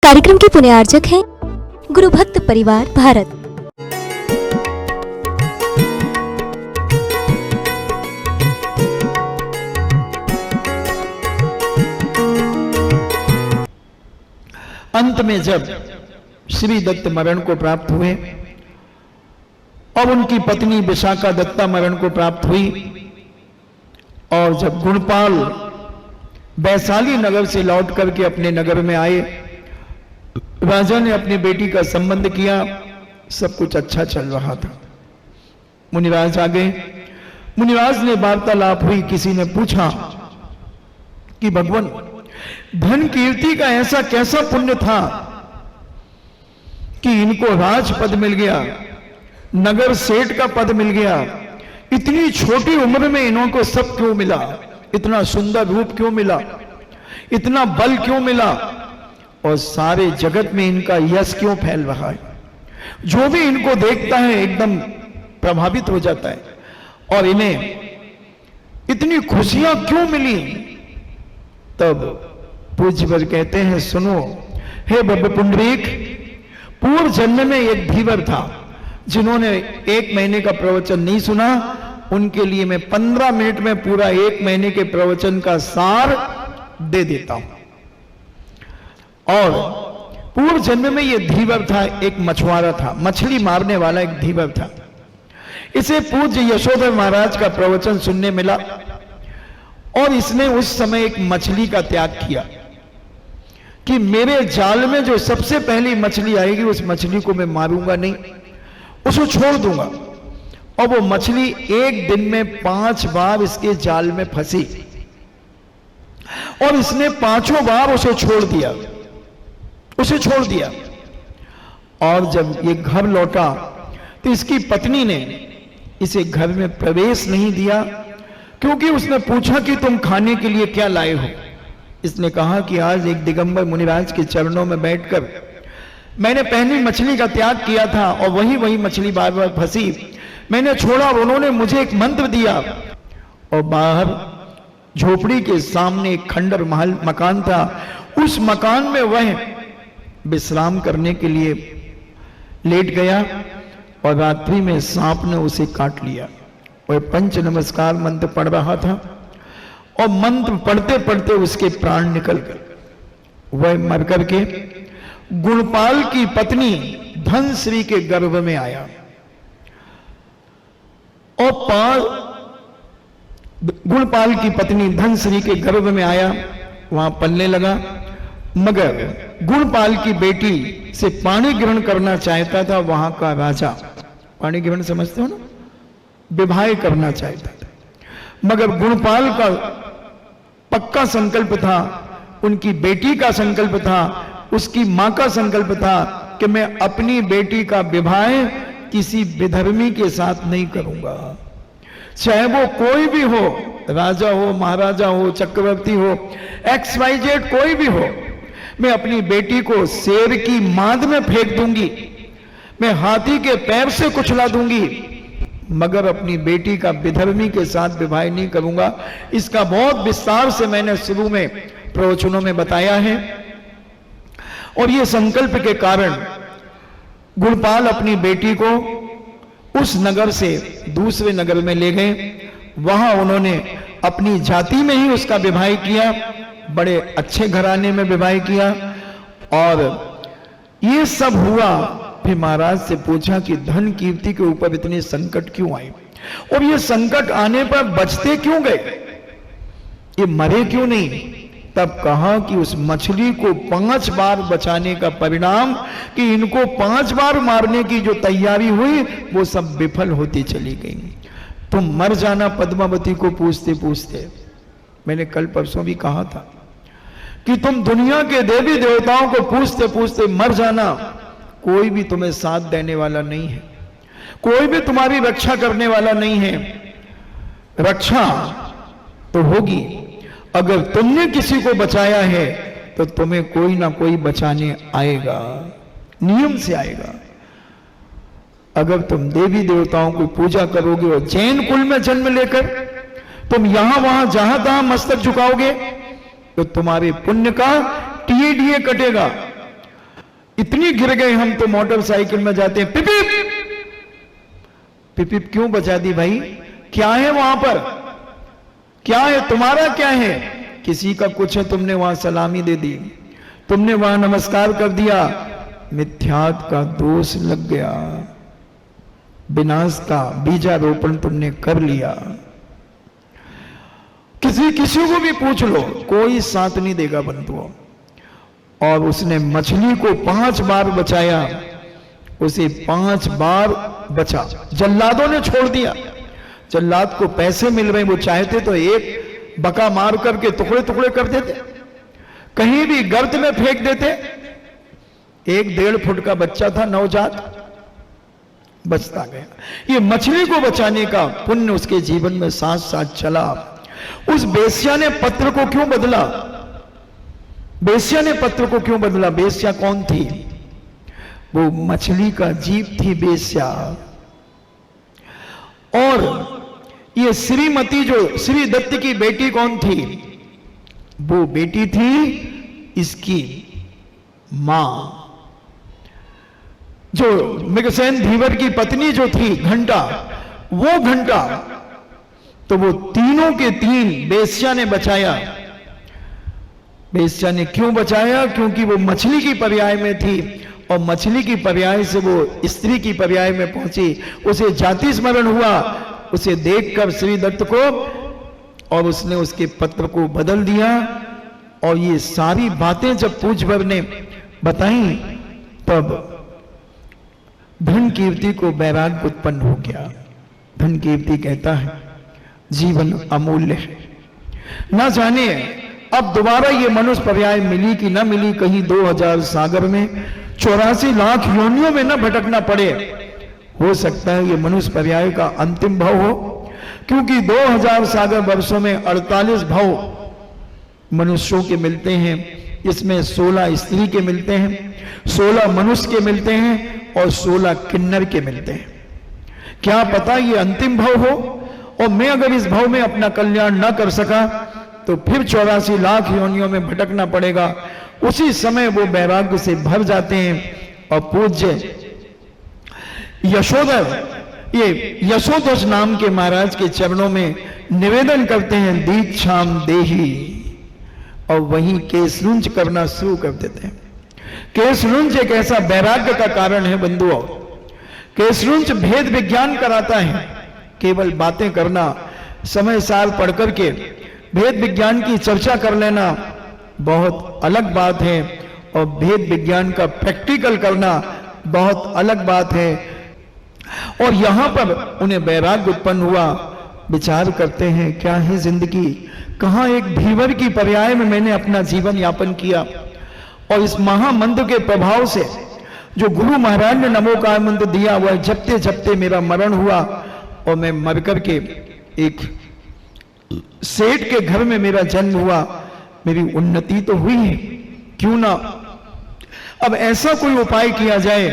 कार्यक्रम के पुण्यार्जक हैं गुरु भक्त परिवार भारत। अंत में जब श्री दत्त मरण को प्राप्त हुए और उनकी पत्नी विशाखा दत्ता मरण को प्राप्त हुई और जब गुणपाल वैशाली नगर से लौट करके अपने नगर में आए, राजा ने अपनी बेटी का संबंध किया। सब कुछ अच्छा चल रहा था। मुनिराज आ गए। मुनिराज ने वार्तालाप हुई। किसी ने पूछा कि भगवान, धन कीर्ति का ऐसा कैसा पुण्य था कि इनको राजपद मिल गया, नगर सेठ का पद मिल गया, इतनी छोटी उम्र में इनको सब क्यों मिला, इतना सुंदर रूप क्यों मिला, इतना बल क्यों मिला, और सारे जगत में इनका यश क्यों फैल रहा है। जो भी इनको देखता है एकदम प्रभावित हो जाता है और इन्हें इतनी खुशियां क्यों मिली। तब पूज्यवर कहते हैं, सुनो हे बब्ब पुंडरीक, पूर्व जन्म में एक धीवर था। जिन्होंने 1 महीने का प्रवचन नहीं सुना, उनके लिए मैं 15 मिनट में पूरा 1 महीने के प्रवचन का सार दे देता हूं। और पूर्व जन्म में यह धीवर था, एक मछुआरा था, मछली मारने वाला एक धीवर था। इसे पूज्य यशोधर महाराज का प्रवचन सुनने मिला और इसने उस समय एक मछली का त्याग किया कि मेरे जाल में जो सबसे पहली मछली आएगी उस मछली को मैं मारूंगा नहीं, उसको छोड़ दूंगा। और वो मछली एक दिन में 5 बार इसके जाल में फंसी और इसने 5 बार उसे छोड़ दिया। और जब ये घर लौटा तो इसकी पत्नी ने इसे घर में प्रवेश नहीं दिया, क्योंकि उसने पूछा कि तुम खाने के लिए क्या लाए हो। इसने कहा कि आज एक दिगंबर मुनिराज के चरणों में बैठकर मैंने पहली मछली का त्याग किया था और वही मछली बार बार फंसी, मैंने छोड़ा और उन्होंने मुझे एक मंत्र दिया। और बाहर झोपड़ी के सामने एक खंडर महल मकान था। उस मकान में वह विश्राम करने के लिए लेट गया और रात्रि में सांप ने उसे काट लिया। वह पंच नमस्कार मंत्र पढ़ रहा था और मंत्र पढ़ते पढ़ते उसके प्राण निकल गए। वह मर करके गुणपाल की पत्नी धनश्री के गर्भ में आया और गुणपाल की पत्नी धनश्री के गर्भ में आया, वहां पलने लगा। मगर गुणपाल की बेटी से पाणी ग्रहण करना चाहता था वहां का राजा। पाणी ग्रहण समझते हो ना, विवाह करना चाहता था। मगर गुणपाल का पक्का संकल्प था, उनकी बेटी का संकल्प था, उसकी मां का संकल्प था कि मैं अपनी बेटी का विवाह किसी विधर्मी के साथ नहीं करूंगा, चाहे वो कोई भी हो, राजा हो, महाराजा हो, चक्रवर्ती हो, XYZ कोई भी हो। मैं अपनी बेटी को शेर की मांद में फेंक दूंगी, मैं हाथी के पैर से कुचला दूंगी, मगर अपनी बेटी का विधर्मी के साथ विवाह नहीं करूंगा। इसका बहुत विस्तार से मैंने शुरू में प्रवचनों में बताया है। और ये संकल्प के कारण गुणपाल अपनी बेटी को उस नगर से दूसरे नगर में ले गए। वहां उन्होंने अपनी जाति में ही उसका विवाह किया, बड़े अच्छे घराने में विवाह किया। और ये सब हुआ। फिर महाराज से पूछा कि धन कीर्ति के ऊपर इतने संकट क्यों आए और ये संकट आने पर बचते क्यों गए, ये मरे क्यों नहीं। तब कहा कि उस मछली को 5 बार बचाने का परिणाम कि इनको 5 बार मारने की जो तैयारी हुई वो सब विफल होती चली गई। तुम मर जाना पद्मावती को पूछते पूछते। मैंने कल परसों भी कहा था कि तुम दुनिया के देवी देवताओं को पूछते पूछते मर जाना, कोई भी तुम्हें साथ देने वाला नहीं है, कोई भी तुम्हारी रक्षा करने वाला नहीं है। रक्षा तो होगी, अगर तुमने किसी को बचाया है तो तुम्हें कोई ना कोई बचाने आएगा, नियम से आएगा। अगर तुम देवी देवताओं की पूजा करोगे और जैन कुल में जन्म लेकर तुम यहां वहां जहां तहां मस्तक झुकाओगे तो तुम्हारे पुण्य का टीए कटेगा इतनी गिर गए हम तो मोटरसाइकिल में जाते हैं, पिपिप पिपिप क्यों बजा दी भाई? क्या है वहां पर? क्या है तुम्हारा? क्या है? किसी का कुछ है, तुमने वहां सलामी दे दी, तुमने वहां नमस्कार कर दिया, मिथ्यात का दोष लग गया, विनाश का बीजारोपण तुमने कर लिया। किसी को भी पूछ लो, कोई साथ नहीं देगा बंधुओं। और उसने मछली को 5 बार बचाया, उसे 5 बार बचा। जल्लादों ने छोड़ दिया, जल्लाद को पैसे मिल रहे, वो चाहते तो एक बका मार करके टुकड़े टुकड़े कर देते, कहीं भी गर्त में फेंक देते। 1-1.5 फुट का बच्चा था, नवजात, बचता गया। ये मछली को बचाने का पुण्य उसके जीवन में साथ साथ चला। उस बेस्या ने पत्र को क्यों बदला? बेस्या ने पत्र को क्यों बदला? बेस्या कौन थी? वो मछली का जीव थी बेस्या। और ये श्रीमती, जो श्री दत्त की बेटी कौन थी? वो बेटी थी इसकी मां। जो मृगसेन धीवर की पत्नी जो थी घंटा, वो घंटा, तो वो तीनों के तीन बेस्या ने बचाया। बेस्या ने क्यों बचाया? क्योंकि वो मछली की पर्याय में थी, और मछली की पर्याय से वो स्त्री की पर्याय में पहुंची। उसे जाति स्मरण हुआ, उसे देखकर श्री दत्त को, और उसने उसके पत्र को बदल दिया। और ये सारी बातें जब पूज्यवर ने बताई, तब धन कीर्ति को वैराग्य उत्पन्न हो गया। धन कीर्ति कहता है जीवन अमूल्य है, ना जाने अब दोबारा ये मनुष्य पर्याय मिली कि ना मिली, कहीं 2000 सागर में 84 लाख योनियों में न भटकना पड़े। हो सकता है ये मनुष्य पर्याय का अंतिम भाव हो, क्योंकि 2000 सागर वर्षों में 48 भाव मनुष्यों के मिलते हैं। इसमें 16 स्त्री के मिलते हैं, 16 मनुष्य के मिलते हैं, और 16 किन्नर के मिलते हैं। क्या पता ये अंतिम भाव हो, और मैं अगर इस भाव में अपना कल्याण न कर सका तो फिर 84 लाख योनियों में भटकना पड़ेगा। उसी समय वो वैराग्य से भर जाते हैं। और पूज्य यशोधर, ये यशोधर नाम के महाराज के चरणों में निवेदन करते हैं, दीक्षाम देही, और वहीं केसरुंज करना शुरू कर देते हैं। केसरुंज एक ऐसा वैराग्य का कारण है बंधुओं। केसरुंज भेद विज्ञान कराता है। केवल बातें करना, समय साल पढ़ करके भेद विज्ञान की चर्चा कर लेना बहुत अलग बात है, और भेद विज्ञान का प्रैक्टिकल करना बहुत अलग बात है। और यहां पर उन्हें वैराग्य उत्पन्न हुआ। विचार करते हैं, क्या है जिंदगी, कहां एक धीवर की पर्याय में मैंने अपना जीवन यापन किया, और इस महामंत्र के प्रभाव से जो गुरु महाराज ने नमोकार मंत्र दिया, वह जपते जपते मेरा मरण हुआ, और मैं मर करके एक सेठ के घर में मेरा जन्म हुआ। मेरी उन्नति तो हुई है, क्यों ना अब ऐसा कोई उपाय किया जाए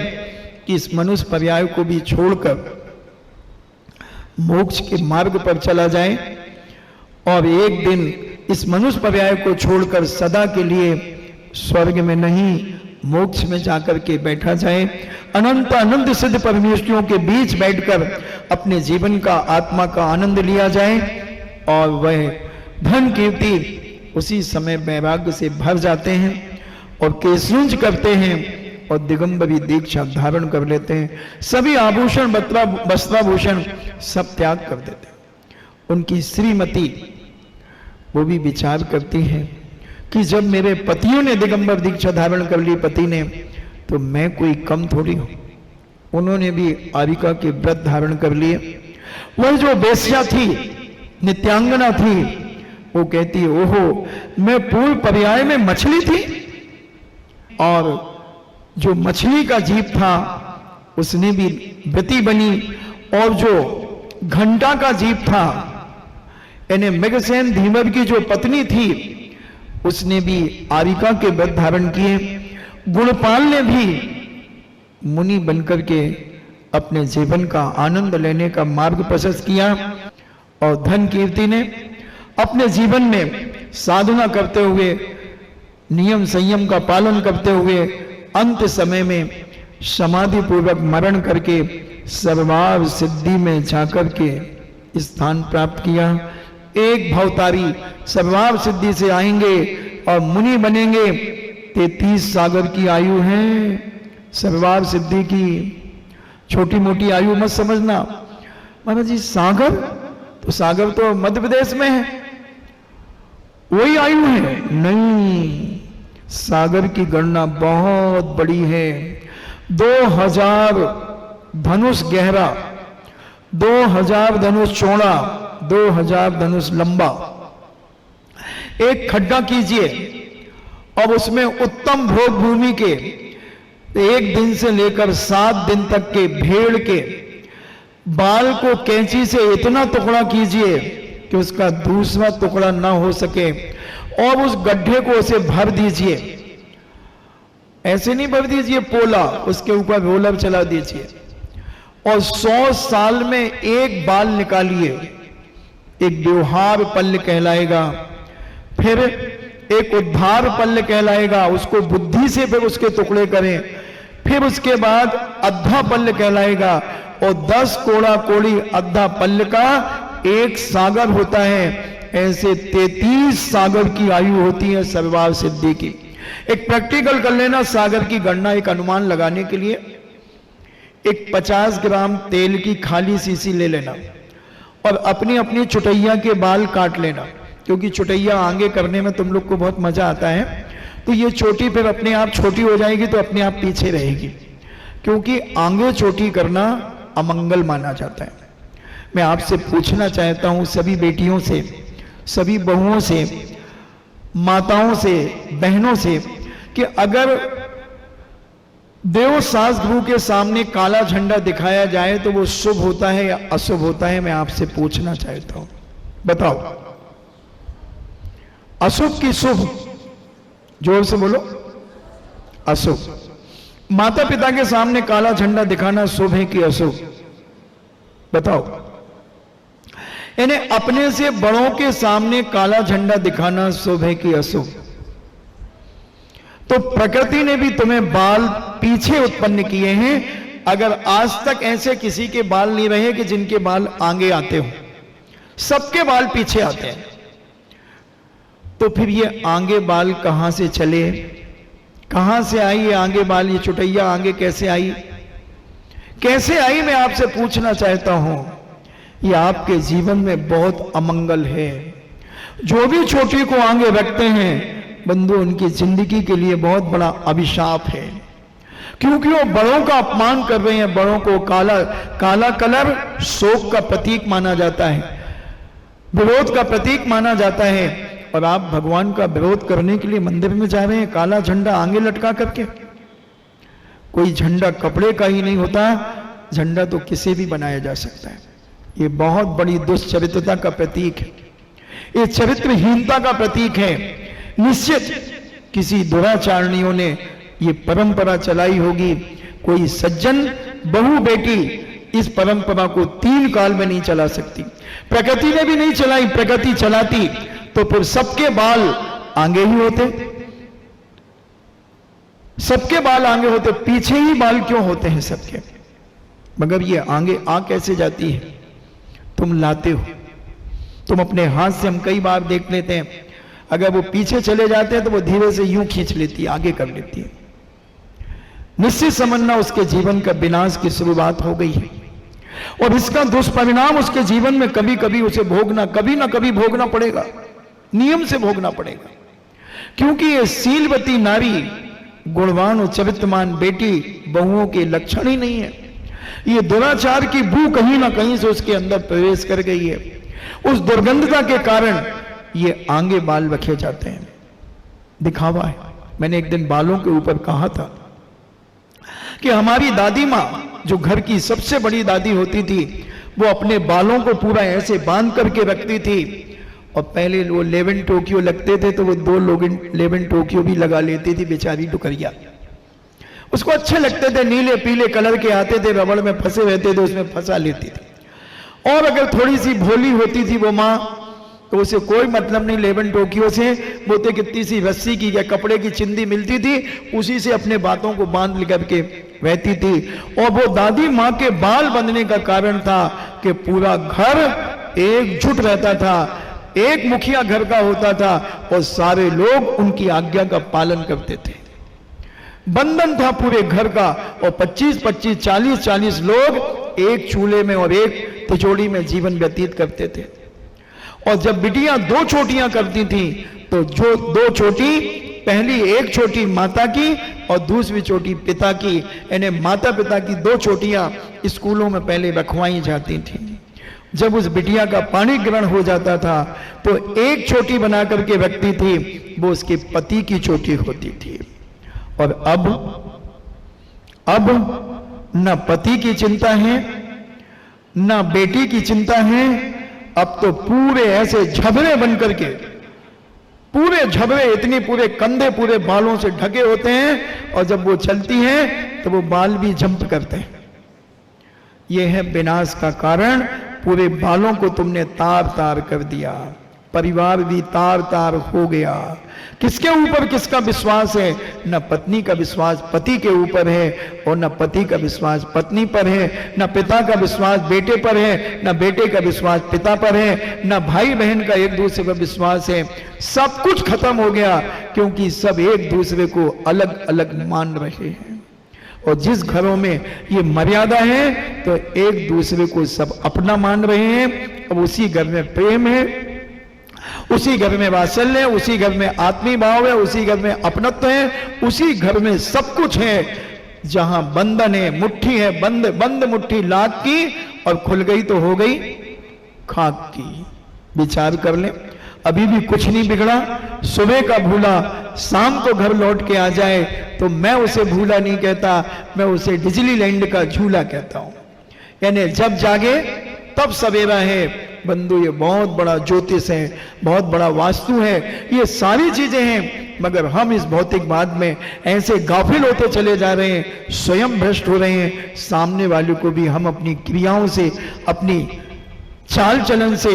कि इस मनुष्य पर्याय को भी छोड़कर मोक्ष के मार्ग पर चला जाए, और एक दिन इस मनुष्य पर्याय को छोड़कर सदा के लिए स्वर्ग में नहीं मोक्ष में जाकर के बैठा जाए। अनंत आनंद सिद्ध परमेश्वरों के बीच बैठकर अपने जीवन का, आत्मा का आनंद लिया जाए, और वह धन कीर्ति उसी समय वैराग्य से भर जाते हैं, और केसरुंज करते हैं, और दिगंबरी दीक्षा धारण कर लेते हैं। सभी आभूषण, वस्त्राभूषण सब त्याग कर देते हैं। उनकी श्रीमती वो भी विचार करती है कि जब मेरे पतियों ने दिगंबर दीक्षा धारण कर ली, पति ने, तो मैं कोई कम थोड़ी हूं। उन्होंने भी आरिका के व्रत धारण कर लिए। वह जो बेस्या थी, नित्यांगना थी, वो कहती है, ओहो, मैं पूर्व पर्याय में मछली थी, और जो मछली का जीव था उसने भी व्रती बनी, और जो घंटा का जीव था, यानी मृगसेन धीवर की जो पत्नी थी, उसने भी आरिका के व्रत धारण किए। गुणपाल ने भी मुनि बनकर के अपने जीवन का आनंद लेने का मार्ग प्रशस्त किया, और धन कीर्ति ने अपने जीवन में साधना करते हुए, नियम संयम का पालन करते हुए अंत समय में समाधि पूर्वक मरण करके सर्वभाव सिद्धि में जाकर के स्थान प्राप्त किया। एक भवतारी सर्वभाव सिद्धि से आएंगे और मुनि बनेंगे। 33 सागर की आयु है सर्वभाव सिद्धि की, छोटी मोटी आयु मत समझना। महाराज जी सागर, तो सागर तो मध्य प्रदेश में है, वही आयु है? नहीं, सागर की गणना बहुत बड़ी है। 2000 धनुष गहरा, 2000 धनुष चौड़ा, 2000 धनुष लंबा। एक खड्डा कीजिए और उसमें उत्तम भोग भूमि के 1 दिन से लेकर 7 दिन तक के भेड़ के बाल को कैंची से इतना टुकड़ा कीजिए कि उसका दूसरा टुकड़ा ना हो सके, और उस गड्ढे को उसे भर दीजिए। ऐसे नहीं भर दीजिए पोला, उसके ऊपर रोलर चला दीजिए और 100 साल में एक बाल निकालिए। एक व्यवहार पल्ल कहलाएगा, फिर एक उद्धार पल्ल कहलाएगा, उसको बुद्धि से फिर उसके टुकड़े करें, फिर उसके बाद अद्धा पल्ल कहलाएगा, और 10 कोड़ा कोड़ी अद्धा पल्ल का एक सागर होता है। ऐसे 33 सागर की आयु होती है सर्वभाव सिद्धि की। एक प्रैक्टिकल कर लेना सागर की गणना, एक अनुमान लगाने के लिए एक 50 ग्राम तेल की खाली शीशी ले लेना और अपनी अपनी चुटैया के बाल काट लेना, क्योंकि चुटैया आगे करने में तुम लोग को बहुत मजा आता है। तो ये चोटी फिर अपने आप छोटी हो जाएगी तो अपने आप पीछे रहेगी, क्योंकि आगे चोटी करना अमंगल माना जाता है। मैं आपसे पूछना चाहता हूं सभी बेटियों से, सभी बहुओं से, माताओं से, बहनों से, कि अगर देव सास गुरु के सामने काला झंडा दिखाया जाए तो वो शुभ होता है या अशुभ होता है? मैं आपसे पूछना चाहता हूं, बताओ। अशुभ की शुभ? जोर से बोलो। अशुभ। माता पिता के सामने काला झंडा दिखाना शुभ है कि अशुभ? बताओ। इन्हें अपने से बड़ों के सामने काला झंडा दिखाना शुभ है कि अशुभ? तो प्रकृति ने भी तुम्हें बाल पीछे उत्पन्न किए हैं। अगर आज तक ऐसे किसी के बाल नहीं रहे कि जिनके बाल आगे आते हो, सबके बाल पीछे आते हैं, तो फिर ये आगे बाल कहां से चले? कहां से आई ये आगे बाल? ये चुटैया आगे कैसे आई? कैसे आई? मैं आपसे पूछना चाहता हूं। ये आपके जीवन में बहुत अमंगल है। जो भी छोटी को आगे रखते हैं बंधु, उनकी जिंदगी के लिए बहुत बड़ा अभिशाप है, क्योंकि वो बड़ों का अपमान कर रहे हैं। बड़ों को काला कलर शोक का प्रतीक माना जाता है, विरोध का प्रतीक माना जाता है, और आप भगवान का विरोध करने के लिए मंदिर में जा रहे हैं काला झंडा आगे लटका करके। कोई झंडा कपड़े का ही नहीं होता, झंडा तो किसी भी बनाया जा सकता है। ये बहुत बड़ी दुष्चरित्रता का प्रतीक है, ये चरित्रहीनता का प्रतीक है। निश्चित किसी दुराचारणियों ने ये परंपरा चलाई होगी। कोई सज्जन बहु बेटी इस परंपरा को 3 काल में नहीं चला सकती। प्रकृति ने भी नहीं चलाई। प्रकृति चलाती तो फिर सबके बाल आगे ही होते, सबके बाल आगे होते, पीछे ही बाल क्यों होते हैं सबके? मगर ये आगे आ कैसे जाती है? तुम लाते हो, तुम अपने हाथ से। हम कई बार देख लेते हैं, अगर वो पीछे चले जाते हैं तो वो धीरे से यूं खींच लेती है, आगे कर लेती है। निश्चित समझना उसके जीवन का विनाश की शुरुआत हो गई है, और इसका दुष्परिणाम उसके जीवन में कभी कभी उसे भोगना, कभी ना कभी भोगना पड़ेगा, नियम से भोगना पड़ेगा। क्योंकि ये शीलवती नारी, गुणवान और चरित्रमान बेटी बहुओं के लक्षण ही नहीं है। ये दुराचार की बू कहीं ना कहीं से उसके अंदर प्रवेश कर गई है। उस दुर्गंधता के कारण ये आगे बाल रखे जाते हैं, दिखावा है। मैंने एक दिन बालों के ऊपर कहा था कि हमारी दादी माँ, जो घर की सबसे बड़ी दादी होती थी, वो अपने बालों को पूरा ऐसे बांध करके रखती थी, और पहले वो 11 टोक्यो लगते थे तो वो 2 लोग 11 टोक्यो भी लगा लेती थी बेचारी डुकरिया। उसको अच्छे लगते थे, नीले पीले कलर के आते थे, रबड़ में फंसे रहते थे, उसमें फंसा लेती थी। और अगर थोड़ी सी भोली होती थी वो माँ, तो उसे कोई मतलब नहीं लेबन टोकियो से, वो तो कितनी सी रस्सी की या कपड़े की चिंदी मिलती थी, उसी से अपने बातों को बांध करके रहती थी। और वो दादी माँ के बाल बंधने का कारण था कि पूरा घर एकजुट रहता था, एक मुखिया घर का होता था और सारे लोग उनकी आज्ञा का पालन करते थे। बंधन था पूरे घर का, और 25-25, 40-40 लोग एक चूल्हे में और एक तिजोरी में जीवन व्यतीत करते थे। और जब बिटियां 2 चोटियां करती थी तो जो 2 चोटी, पहली एक चोटी माता की और दूसरी चोटी पिता की, यानी माता पिता की 2 चोटियां स्कूलों में पहले रखवाई जाती थी। जब उस बिटिया का पाणी ग्रहण हो जाता था तो एक चोटी बना करके रखती थी, वो उसके पति की चोटी होती थी। और अब न पति की चिंता है, न बेटी की चिंता है। अब तो पूरे ऐसे झबरे बन करके, पूरे झबरे, इतनी पूरे कंधे पूरे बालों से ढके होते हैं, और जब वो चलती हैं तो वो बाल भी जंप करते हैं। ये है विनाश का कारण। पूरे बालों को तुमने तार तार कर दिया, परिवार भी तार तार हो गया। किसके ऊपर किसका विश्वास है? न पत्नी का विश्वास पति के ऊपर है, और न पति का विश्वास पत्नी पर है, न पिता का विश्वास बेटे पर है, न बेटे का विश्वास पिता पर है, न भाई बहन का एक दूसरे पर विश्वास है। सब कुछ खत्म हो गया, क्योंकि सब एक दूसरे को अलग अलग मान रहे हैं। और जिस घरों में ये मर्यादा है तो एक दूसरे को सब अपना मान रहे हैं। अब उसी घर में प्रेम है, उसी घर में वात्सल्य है, उसी घर में आत्मीय भाव है, उसी घर में अपनत्व है, उसी घर में सब कुछ है। जहां बंधन है, मुट्ठी है, बंद मुट्ठी लाख की, और खुल गई तो हो गई खाक की। विचार कर ले, अभी भी कुछ नहीं बिगड़ा। सुबह का भूला शाम को घर लौट के आ जाए तो मैं उसे भूला नहीं कहता, मैं उसे डिज्नीलैंड का झूला कहता हूं। यानी जब जागे तब सवेरा है। बंधु, ये बहुत बड़ा ज्योतिष है, बहुत बड़ा वास्तु है, ये सारी चीजें हैं, मगर हम इस भौतिकवाद में ऐसे गाफिल होते चले जा रहे हैं, स्वयं भ्रष्ट हो रहे हैं। सामने वाले को भी हम अपनी क्रियाओं से, अपनी चाल चलन से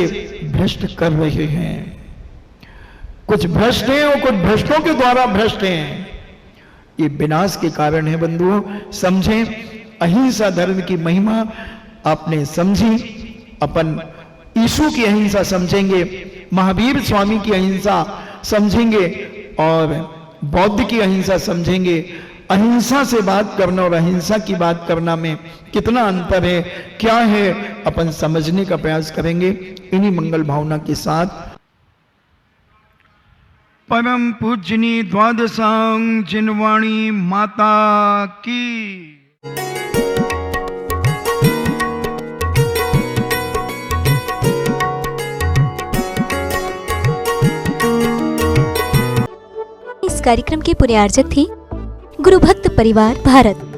भ्रष्ट कर रहे हैं। कुछ भ्रष्ट हैं और कुछ भ्रष्टों के द्वारा भ्रष्ट हैं। ये विनाश के कारण है बंधुओं। समझें, अहिंसा धर्म की महिमा आपने समझी। अपन यीशु की अहिंसा समझेंगे, महावीर स्वामी की अहिंसा समझेंगे, और बौद्ध की अहिंसा समझेंगे। अहिंसा से बात करना और अहिंसा की बात करना में कितना अंतर है, क्या है, अपन समझने का प्रयास करेंगे इन्हीं मंगल भावना के साथ। परम पूजनी द्वादशांग जिनवाणी माता की। इस कार्यक्रम के पुण्यार्जक थी गुरु भक्त परिवार भारत।